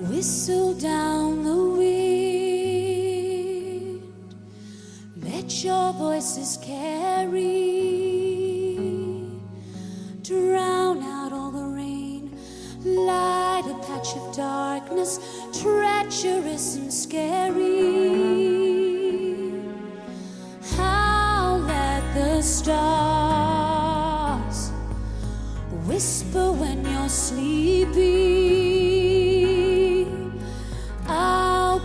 Whistle down the wind, let your voices carry, drown out all the rain, light a patch of darkness, treacherous and scary. Howl at the stars, whisper when you're sleepy. I'll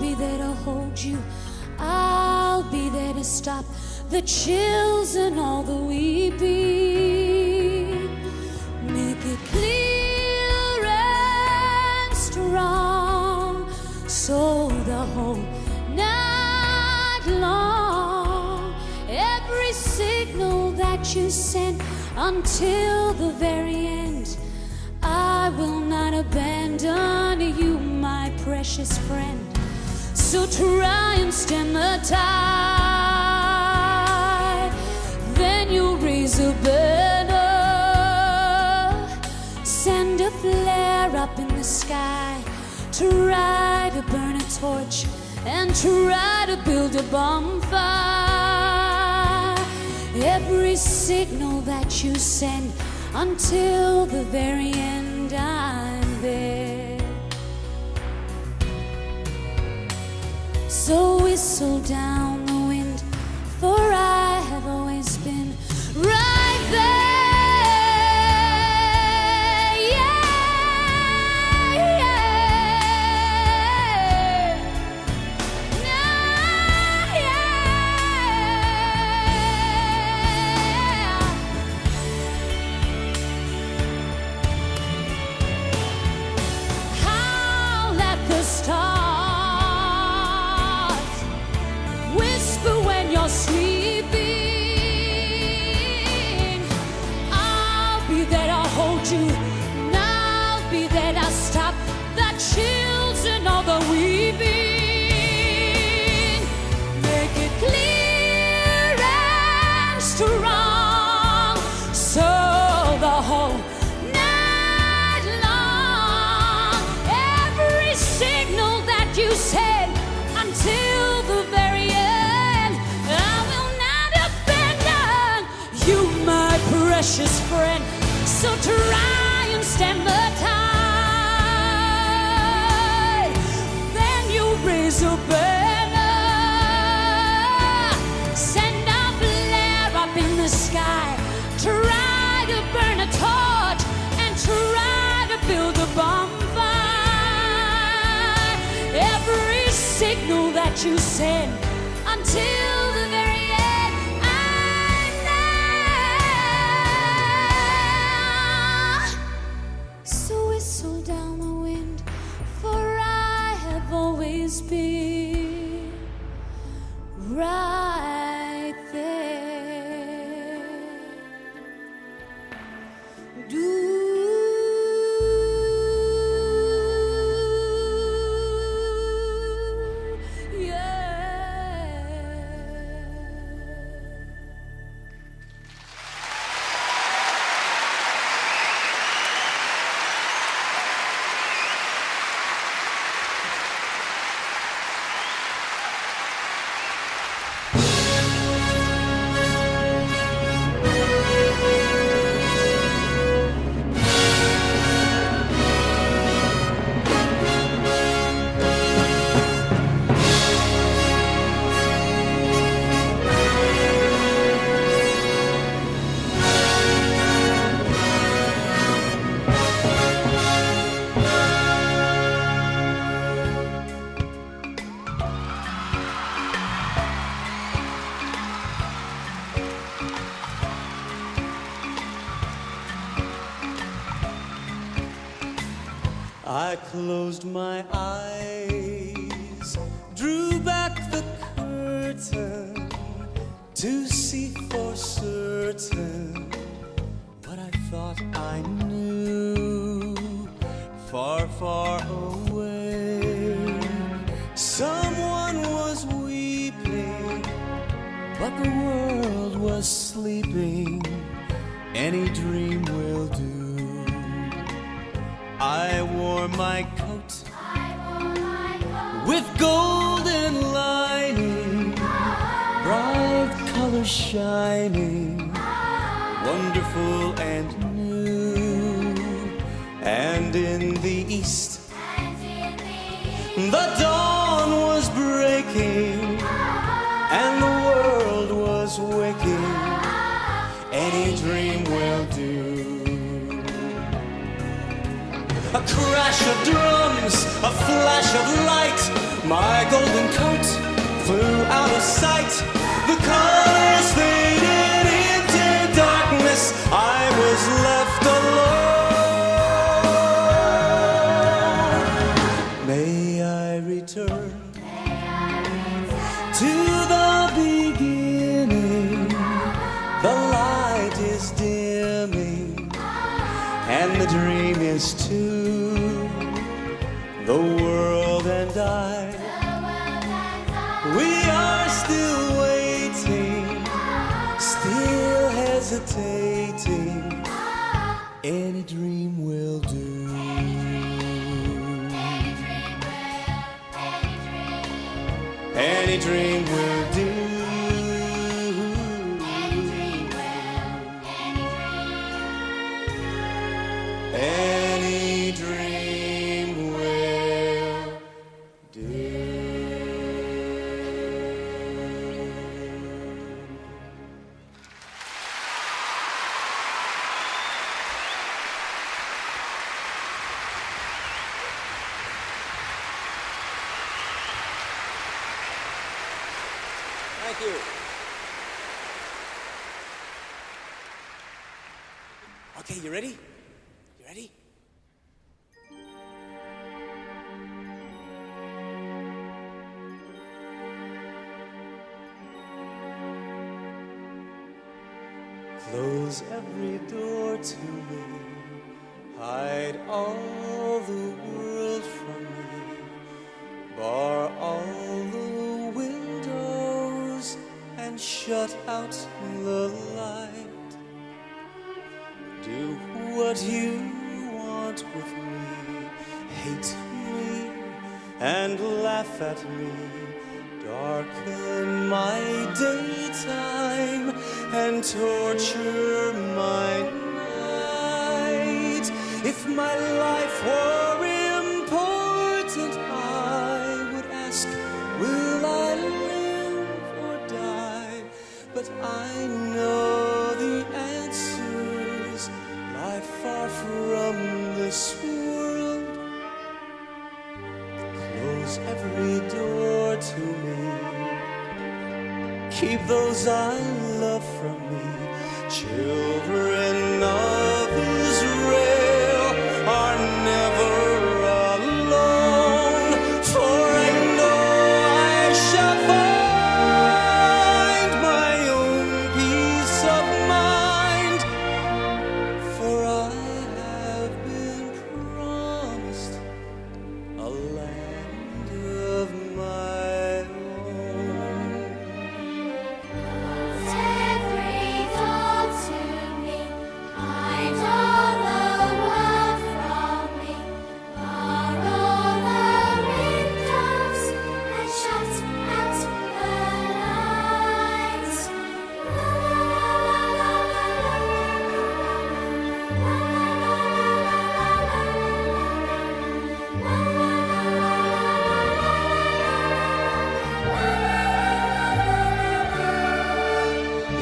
be there to stop the chills and all the weeping. Make it clear and strong, so the whole night long, every signal that you send until the very end, I will not abandon you, my precious friend. So try and stem the tide, then you'll raise a banner, send a flare up in the sky, try to burn a torch and try to build a bonfire. Every signal that you send until the very end, I'm there. So whistle down the wind, for I have always been right there. Howl at the stars, sleeping. I'll be there to hold you, and I'll be there to stop the chills and all the weeping. Make it clear and strong, so the whole night long, every signal that you said until the very end, precious friend. So try and stem the tide, then you'll raise a banner, send a flare up in the sky, try to burn a torch and try to build a bonfire. Every signal what you said until the very end. And now, so whistle down the wind, for I have always been right there. I closed my eyes, drew back the curtain to see for certain what I thought I knew. Far, far away, someone was weeping, but the world was sleeping. Any dream will do. I wore my coat with golden lining, bright colors shining, wonderful and new. And in the east, the dawn was breaking, and the world was waking. Any dream will do. A crash of drums, a flash of light, my golden coat flew out of sight. The colors faded into darkness, I was left alone. May I return to the beginning. The light is dimming, and the dream is too. The world and I, we are still waiting, still hesitating. Any dream will do. Any dream will do. Any dream will do. Thank you. Okay, you ready? You ready? Close every door to me, hide all the world from me, bar all the windows and shut out the light. Do what you want with me, hate me and laugh at me, darken my daytime and torture my night. If my life were important, I would ask, will I live or die? But I know the answers lie far from this world. Close every door to me, keep those I love from me. Children of Israel are never alone, for I know I shall find my own peace of mind, for I have been promised a land of my own. Every dawn to me, hide all the world from me. Bar all the windows and shut out the lights. La la la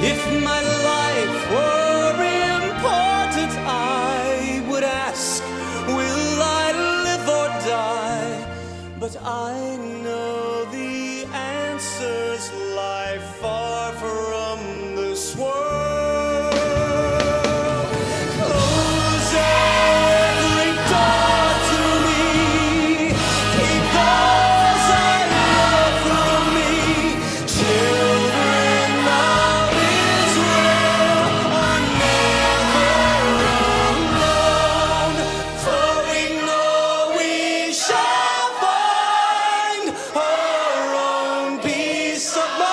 If my life were important, I would ask, will I live or die? But I know the answers lie far from this world. Close every door to me. Keep those I love from me. Children of Israel are never alone, for we know we shall find our own peace of mind.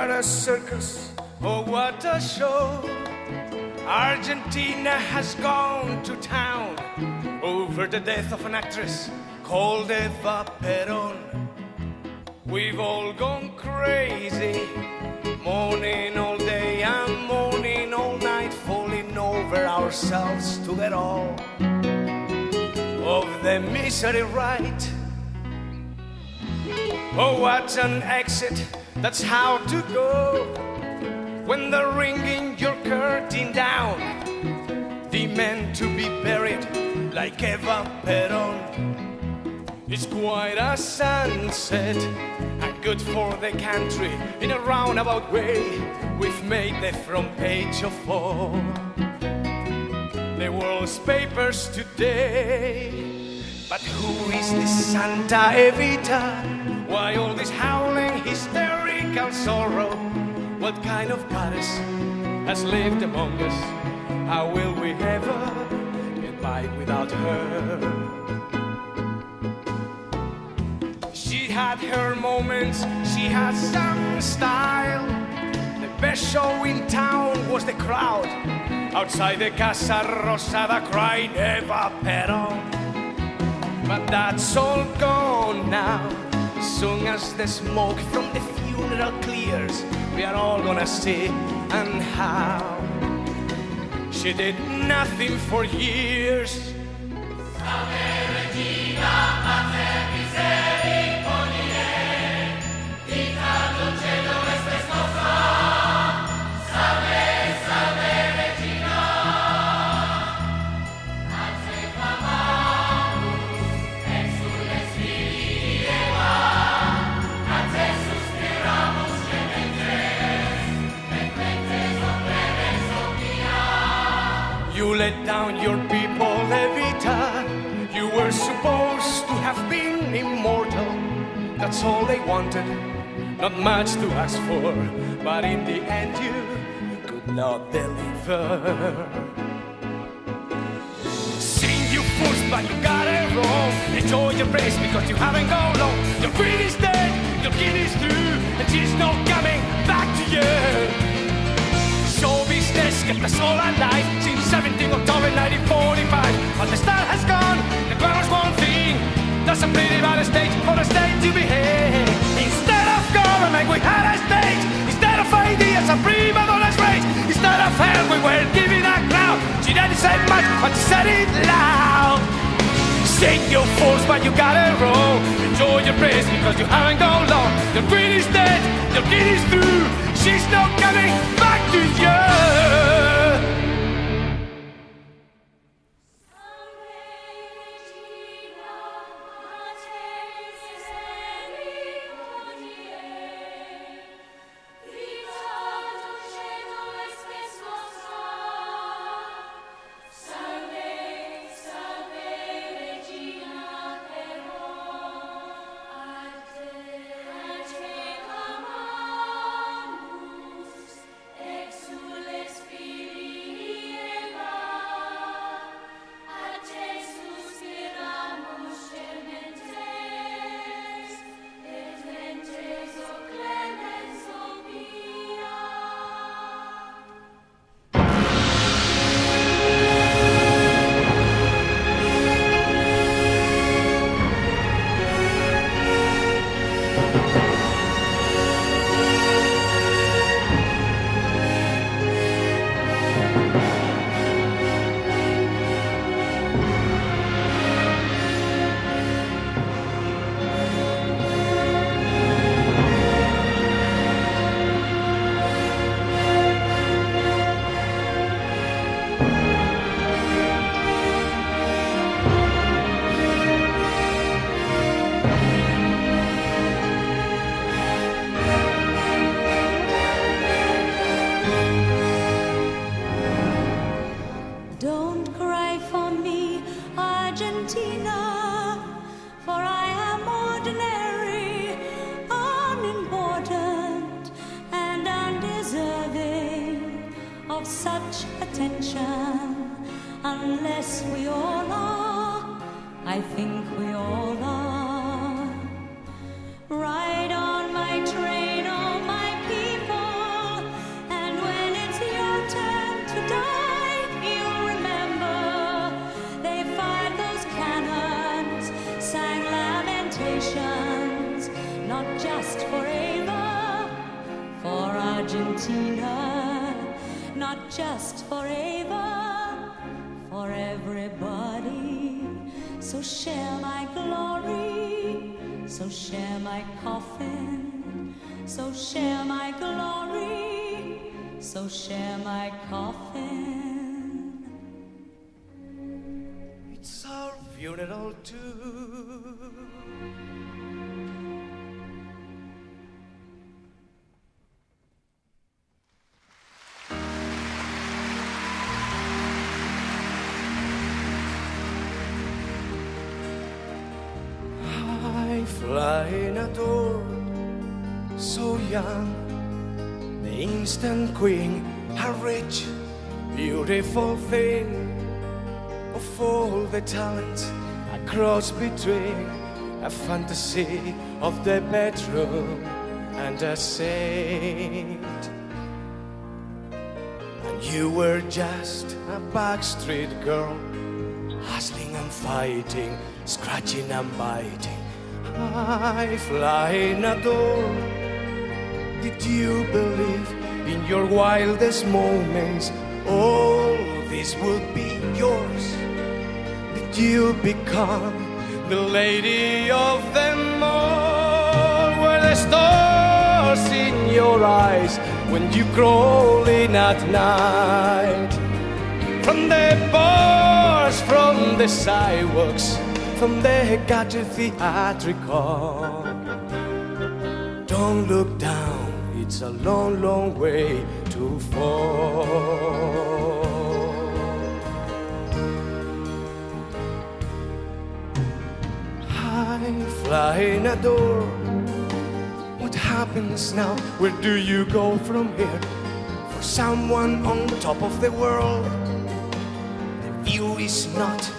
What a circus, oh what a show. Argentina has gone to town over the death of an actress called Eva Perón. We've all gone crazy, mourning all day and mourning all night, falling over ourselves to get all of the misery right. Oh, what an exit, that's how to go when they're ringing your curtain down. Demand to be buried like Eva Perón. It's quite a sunset and good for the country. In a roundabout way, we've made the front page of all the world's papers today. But who is this Santa Evita? Why all this howling, hysterical sorrow? What kind of goddess has lived among us? How will we ever get by without her? She had her moments, she had some style. The best show in town was the crowd outside the Casa Rosada crying Eva Perón. But that's all gone now. As soon as the smoke from the funeral clears, we are all gonna see and how she did nothing for years. You let down your people, Evita. You were supposed to have been immortal. That's all they wanted, not much to ask for. But in the end you could not deliver. Sing you fools, but you got it wrong. Enjoy your race because you haven't gone long. Your queen is dead, your king is through, and she's not coming back to you. Show business kept us all alive since 17 October 1945. But the star has gone, the glamour's one thing. That's a pretty bad stage for a state to behave. Instead of government we had a state. Instead of ideas a prima donna's race. Instead of hell we were giving a crown. She didn't say much but she said it loud. Sing your fools but you got it wrong. Enjoy your praise because you haven't gone long. Your queen is dead, your king is through. She's not coming back to you. of such attention, unless we all are. I think we all are. Ride on my train, all my people. just forever for everybody. So share my glory, so share my coffin, so share my glory, so share my coffin. It's our funeral too. I fly in a door, so young, the instant queen, a rich, beautiful thing of all the talents, a cross between a fantasy of the bedroom and a saint. And you were just a backstreet girl, hustling and fighting, scratching and biting. I fly in a door. Did you believe in your wildest moments all this would be yours? Did you become the lady of them all? Were the stars in your eyes when you crawl in at night? From the bars, from the sidewalks, from the gutter theatrical. Don't look down, it's a long, long way to fall. I fly in a door. What happens now? Where do you go from here? For someone on top of the world, the view is not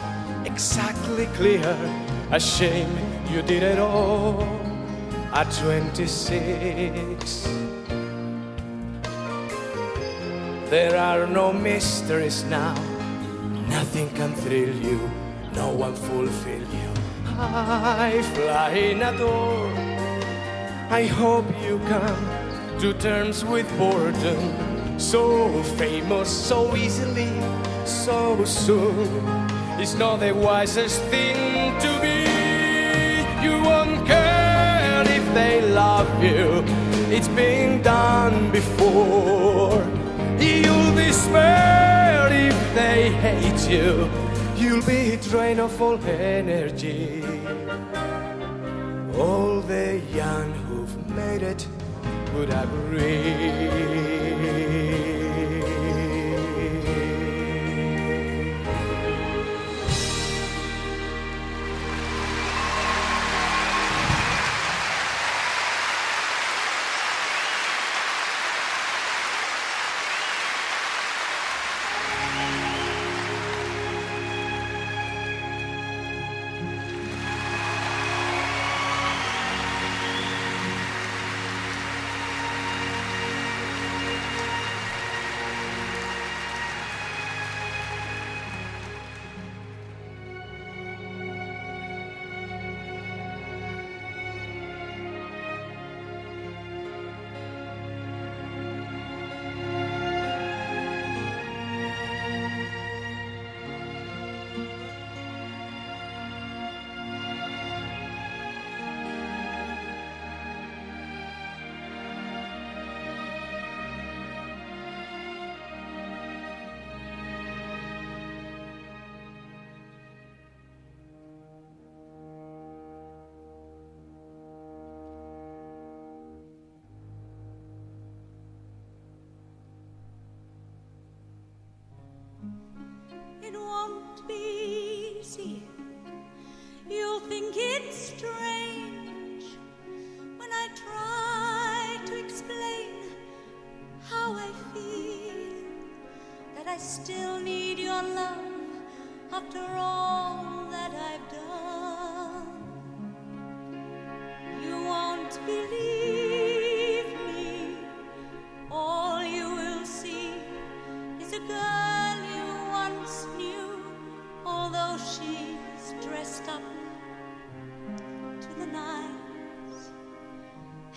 exactly clear. A shame you did it all at 26. There are no mysteries now. Nothing can thrill you, no one fulfill you. I fly in a door. I hope you come to terms with boredom. So famous, so easily, so soon. It's not the wisest thing to be. You won't care if they love you. It's been done before. You'll despair if they hate you. You'll be drained of all energy. All the young who've made it would agree. It won't be easy. You'll think it's strange when I try to explain how I feel, that I still need your love after all that I've done. You won't believe me. All you will see is a girl you once knew, although she's dressed up to the nines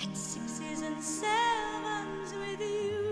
at 6s and 7s with you.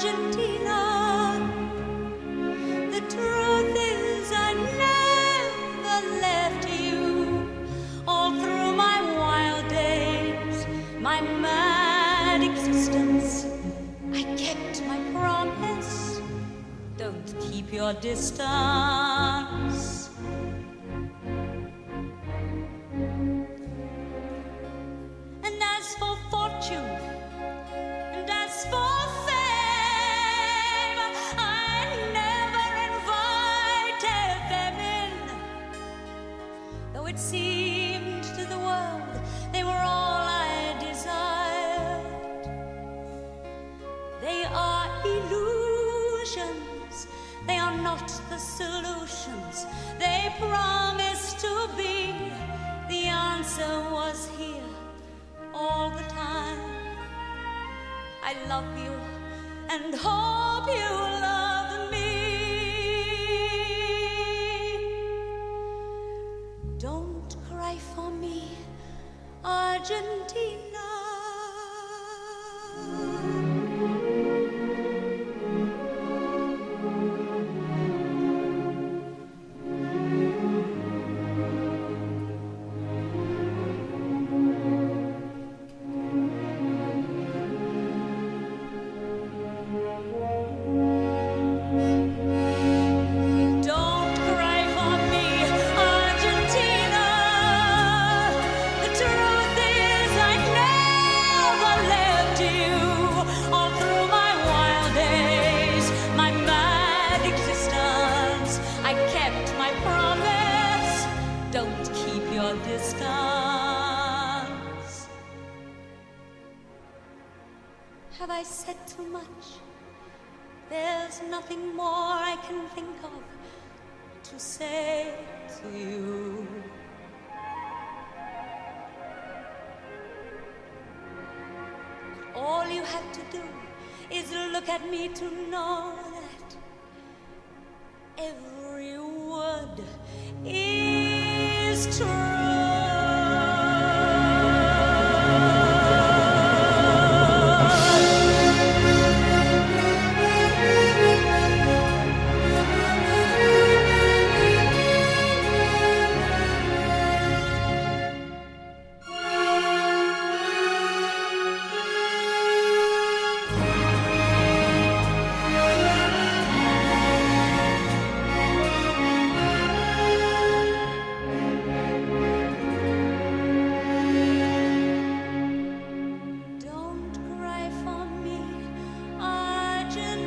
Argentina. The truth is I never left you. All through my wild days, my mad existence, I kept my promise. Don't keep your distance. And as for fortune, and as for fame, I never invited them in. Though it seemed to the world they were all I desired. They are illusions, they are not the solutions they promised to be. The answer was here all the time. I love you and hope you love me. Don't cry for me, Argentina. Don't cry for me, Argentina. The truth is I never left you. All through my wild days, my mad existence, I kept my promise. Don't keep your distance. Have I said too much? There's nothing more I can think of to say to you. All you have to do is look at me to know that every word is true. Don't cry for me, Argentina.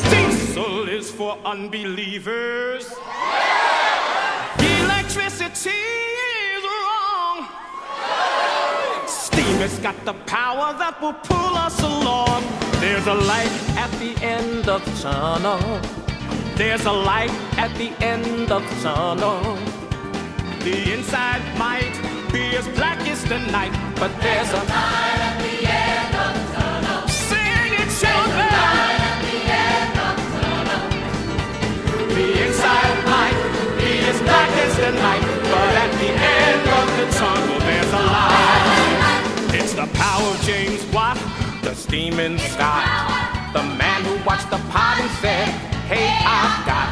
Diesel is for unbelievers. Electricity is wrong. Steam has got the power that will pull us along. There's a light at the end of the tunnel. There's a light at the end of the tunnel. The inside might be as black as the night, but there's a light at the end of the tunnel. Sing it, children. The inside might be as black as the night, but at the end of the tunnel there's a light. It's the power of James Watt, the steaming sky. The man who watched the pot and said, hey, I've got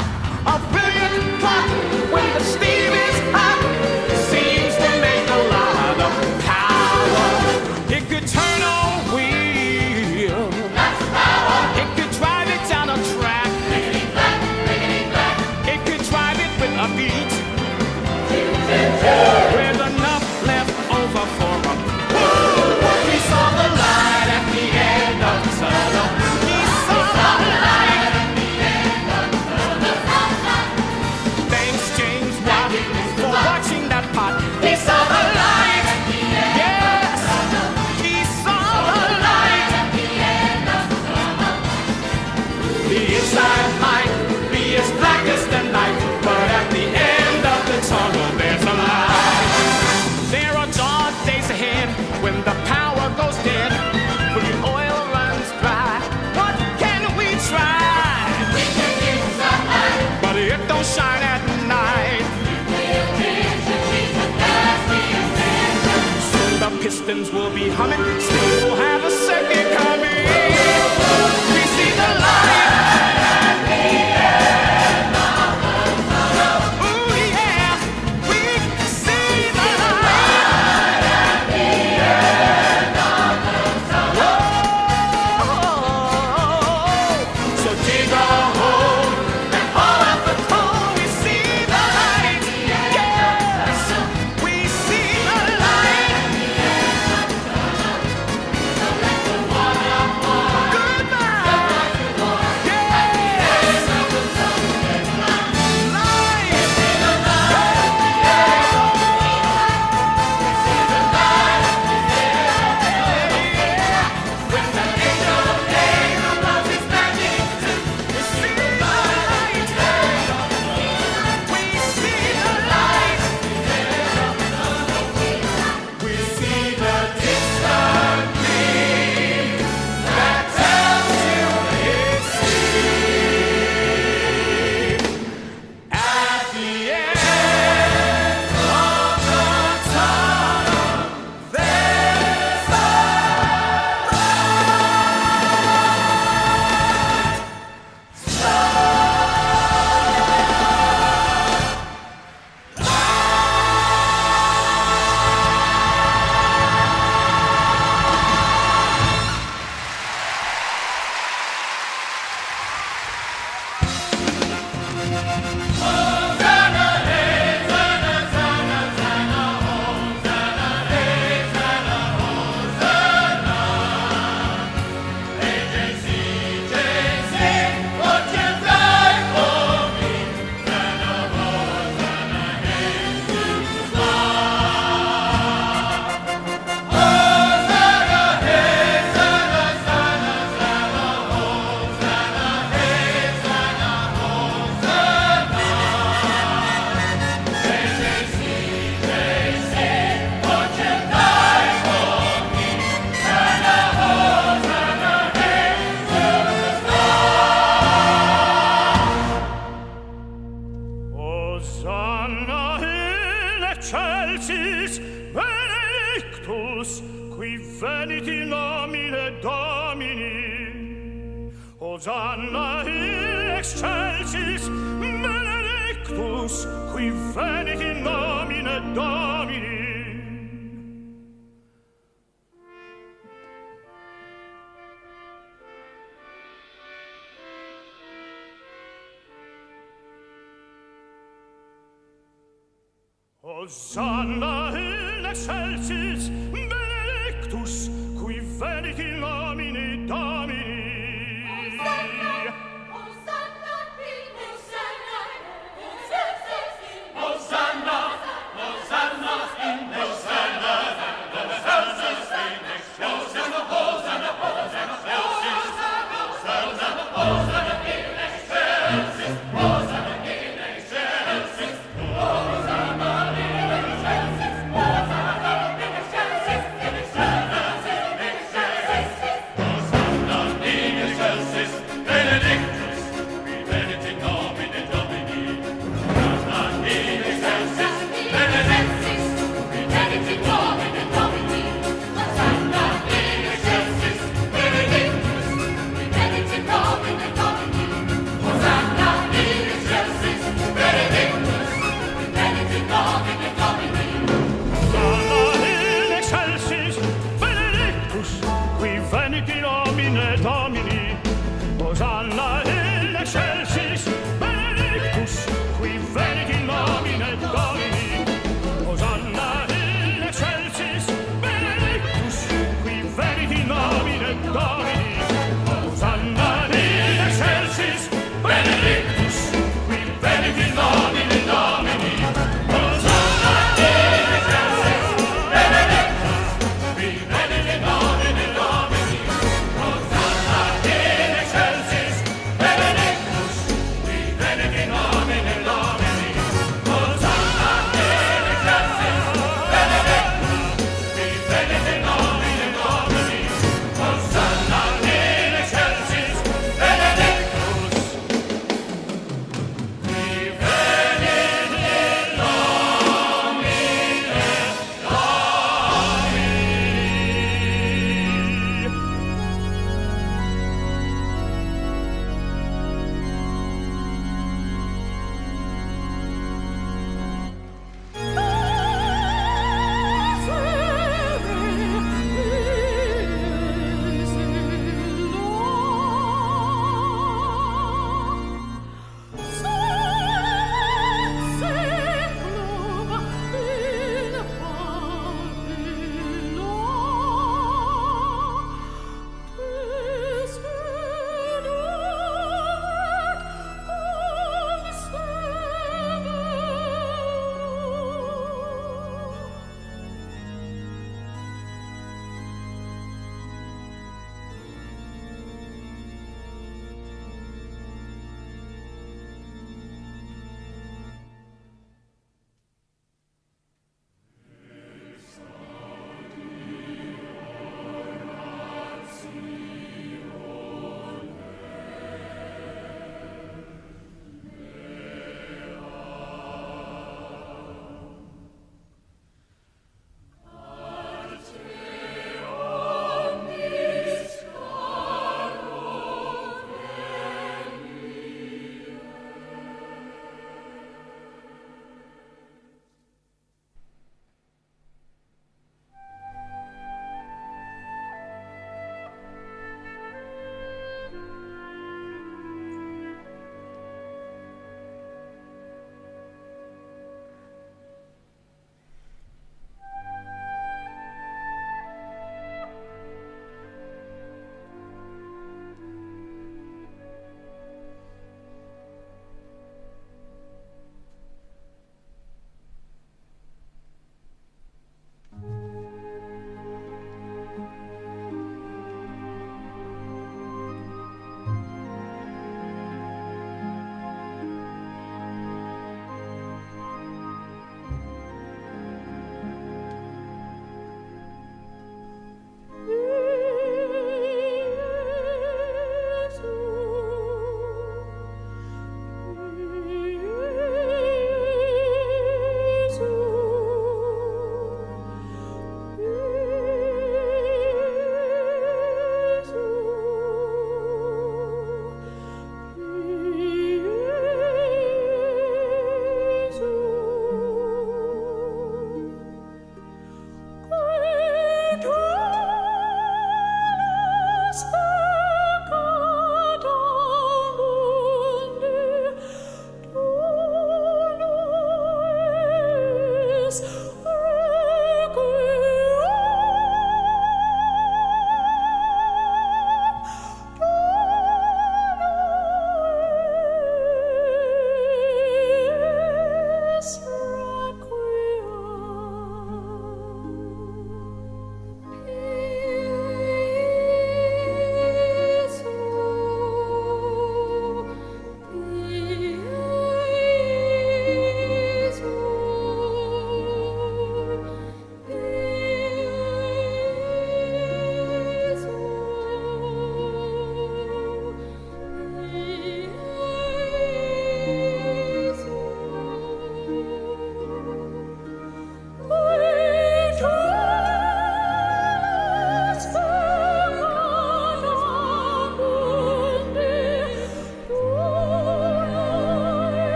a brilliant plot. When the steam is hot, seems to make a lot of power. It could turn a wheel. That's power. It could drive it down a track. It could drive it with a beat. With enough Hosanna in excelsis benedictus qui venit in nomine Domini. Hosanna in excelsis benedictus qui venit in nomine Domini. Hosanna in excelsis benedictus qui venit in nomine Domini.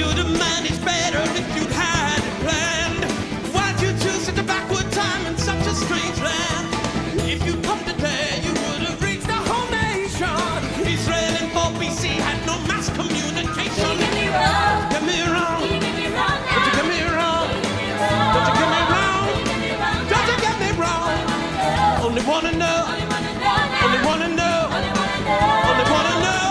you'd have managed better if you'd had it planned. Why'd you choose such a backward time in such a strange land? If you'd come today, you would have reached the whole nation. Israel in 4 BC had no mass communication. Don't get me wrong. Get me wrong. Don't you get me wrong now. Don't you get me wrong. Don't you get me wrong. Don't you get me wrong. Only wanna know. Only wanna know. Only wanna know.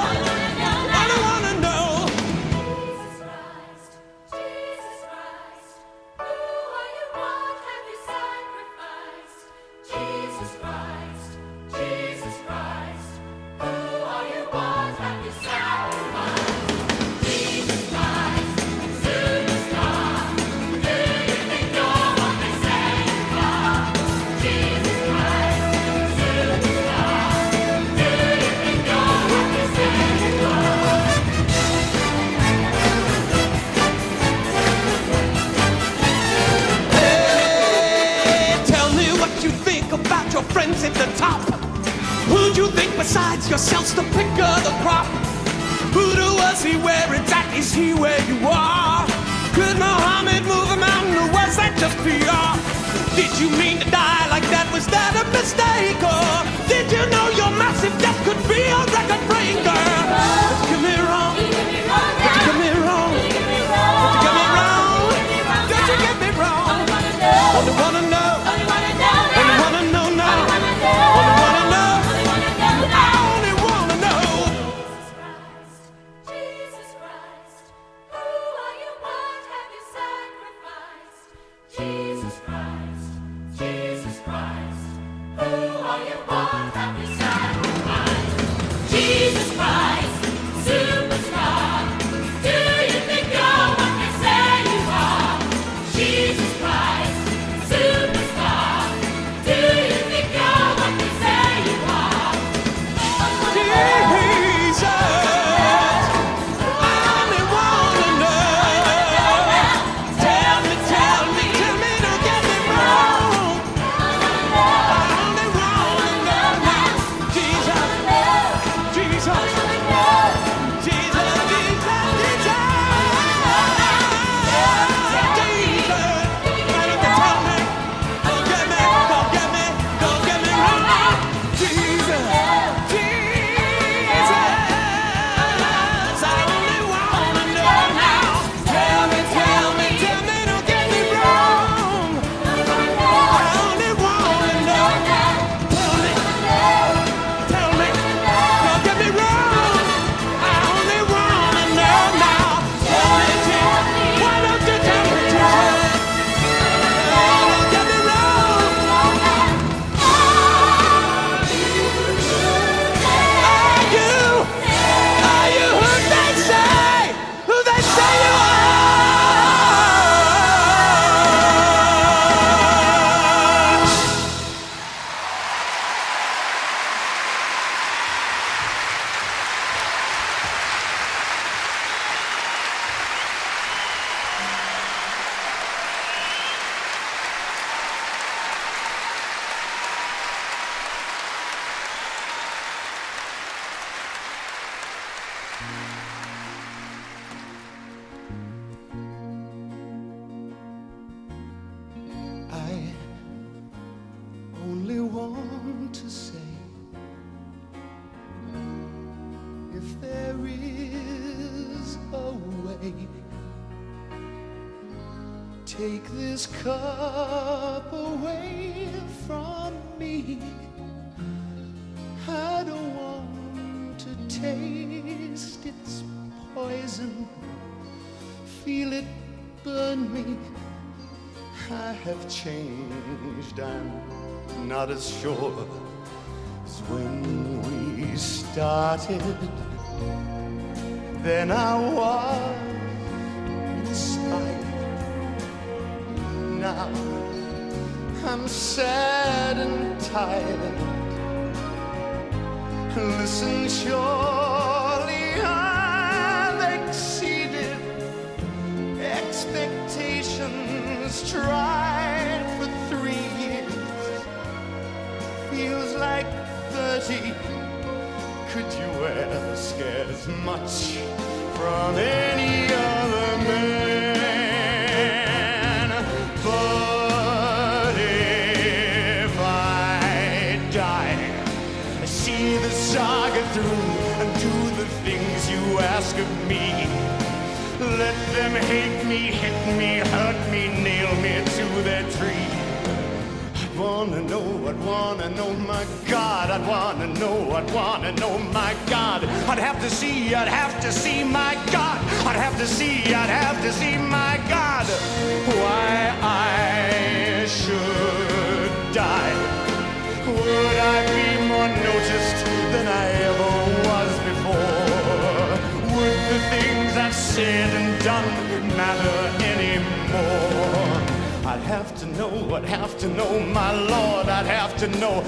Only wanna know. Jesus Christ, Jesus Christ, who are you? What have you sacrificed? Jesus Christ, Jesus Christ, who are you? What have you sacrificed? Jesus Christ, superstar, do you think you're what they say you are? Jesus Christ, superstar, do you think you're what they say you are? Hey, tell me what you think about your friends at the top. Who'd you think besides yourselves the pick of the crop? Who was he? Where exactly is he where you are? Could Muhammad move a mountain or was that just PR? Did you mean to die like that? Was that a mistake? Or did you know your massive death could be a record breaker? Don't you get me wrong. Don't you get me wrong. Don't you get me wrong. Don't you get me wrong. Only wanna know. Only wanna know now. Only wanna know. I only wanna know. Jesus Christ, who are you? What have you sacrificed? Jesus Christ, Jesus Christ, who are you? What have you sacrificed? Jesus Christ, superstar, do you think you're what they say you are? Jesus Christ, superstar, do you think you're what they say you are? Jesus, I only wanna know. Tell me, don't get me wrong. I only wanna know now. Jesus, Jesus, Jesus, Jesus, Jesus. Why don't you tell me? Don't get me wrong. Jesus, Jesus, I only wanna know now. Tell me, don't get me wrong. I only wanna know. Tell me, don't get me wrong. I only wanna know now. Tell me, why don't you tell me, Jesus? Don't get me wrong. Are you who they say you are? I only want to say, if there is a way, take this cup away from me. I don't want to taste its poison, feel it burn me. I have changed, I'm not as sure as when we started. Then I was inspired. Now I'm sad and tired. Listen, surely I've exceeded expectations. Tried for 3 years, feels like 30. Could you ask as much from any other man? Let them hate me, hit me, hurt me, nail me to their tree. I'd wanna know, my God. I'd wanna know, my God. I'd have to see, my God. I'd have to see, my God. Why I should die. Would I be more noticed than I ever was before? Would the things I've said and done matter anymore? I'd have to know, my Lord. I'd have to know,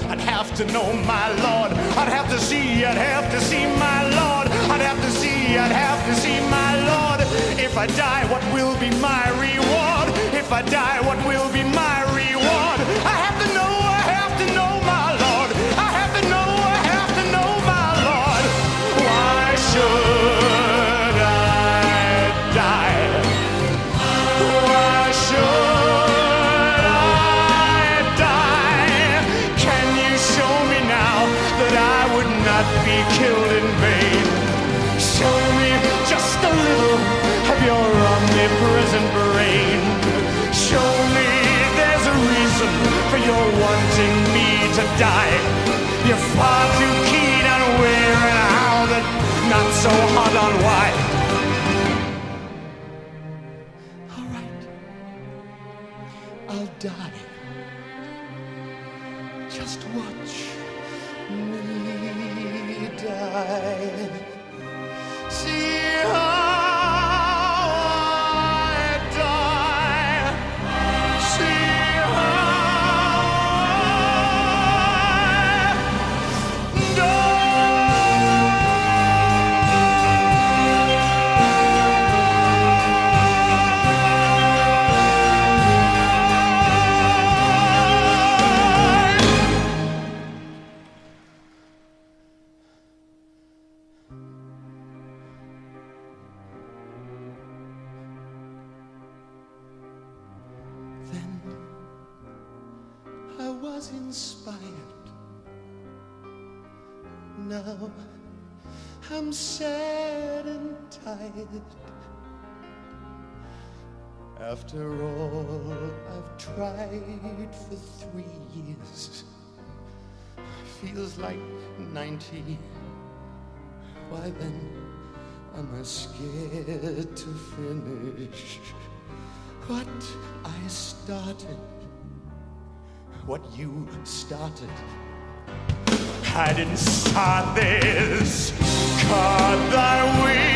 my Lord. I'd have to see, my Lord. I'd have to see, my Lord. If I die, what will be my reward? If I die, what will be my reward? I have to know, my Lord. I have to know, my Lord. Why should I die? Why should I die? Can you show me now that I would not be killed in vain? Show me just a little of your omnipresent brain. Show me there's a reason for your wanting me to die. You're far too keen on where and how, that not so hot on why. All right, I'll die. Just watch me die. See how I die. See how I die. Then I was inspired. Now I'm sad and tired. After all I've tried for 3 years, feels like 90. Why then am I scared to finish what I started, what you started? I didn't start this. Caught thy wings.